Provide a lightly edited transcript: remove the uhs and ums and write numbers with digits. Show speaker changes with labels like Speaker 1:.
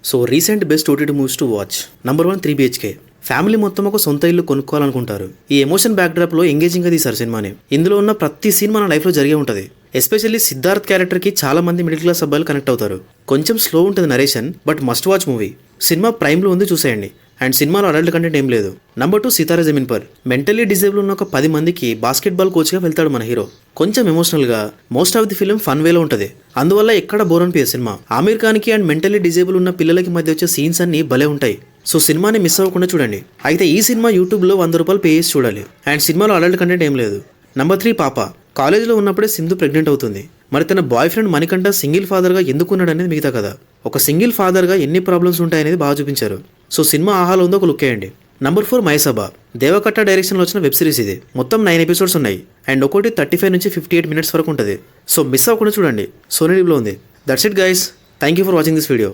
Speaker 1: So recent best OTT movies to watch. Number 1 3 BHK. Family మొత్తం ఒక సొంత ఇల్లు కొనుక్కోవాలనుకుంటారు. ఈ ఎమోషన్ బ్యాక్ డ్రాప్ లో ఎంగేజింగ్ గా తీశారు సినిమాని. ఇందులో ఉన్న ప్రతి సీన్ మన లైఫ్ లో జరిగే ఉంటది. ఎస్పెషల్లీ సిద్ధార్థ్ క్యారెక్టర్ కి చాలా మంది మిడిల్ క్లాస్ అబ్బాయిలు కనెక్ట్ అవుతారు. కొంచెం స్లో ఉంటుంది narration, but must watch movie. Cinema prime లో ఉంది, చూసేయండి. అండ్ సినిమాలో అడల్ట్ కంటెంట్ ఏం లేదు. నంబర్ 2 సితారా జమీన్ పర్. మెంటల్లీ డిజేబుల్ ఉన్న ఒక 10 మందికి బాస్కెట్బాల్ కోచ్ గా వెళ్తాడు మన హీరో. కొంచెం ఎమోషనల్ గా, most of the film fun వేలో ఉంటది. అందువల్ల ఎక్కడ బోర్ అనిపించే సినిమా. ఆమీర్ ఖాన్ కి అండ్ మెంటల్లీ డిజేబుల్ ఉన్న పిల్లలకి మధ్య వచ్చే సీన్స్ అన్ని భలే ఉంటాయి. సో సినిమాని మిస్ అవ్వకుండా చూడండి. అయితే ఈ సినిమా యూట్యూబ్ లో 100 రూపాయలు పే చేసి చూడాలి. అండ్ సినిమాలో అడల్ట్ కంటెంట్ ఏం లేదు. నంబర్ 3 పాప. కాలేజీలో ఉన్నప్పుడే సింధు ప్రెగ్నెంట్ అవుతుంది. మరి తన బాయ్ ఫ్రెండ్ మణికంఠ సింగిల్ ఫాదర్గా ఎందుకున్నాడు అనేది మిగతా కదా. ఒక సింగిల్ ఫాదర్గా ఎన్ని ప్రాబ్లమ్స్ ఉంటాయనేది బాగా చూపించారు. సో సినిమా ఆహాలో ఉందో ఒక లుక్ వేయండి. నంబర్ 4 మైసభ. దేవకట్ట డైరెక్షన్లో వచ్చిన వెబ్ సిరీస్ ఇది. మొత్తం 9 ఎపిసోడ్స్ ఉన్నాయి. అండ్ ఒకటి 35 నుంచి 58 మినిట్స్ వరకు ఉంటుంది. సో మిస్ అవ్వకుండా చూడండి. సోనీ టీవీలో ఉంది. That's it guys. Thank you for watching this video.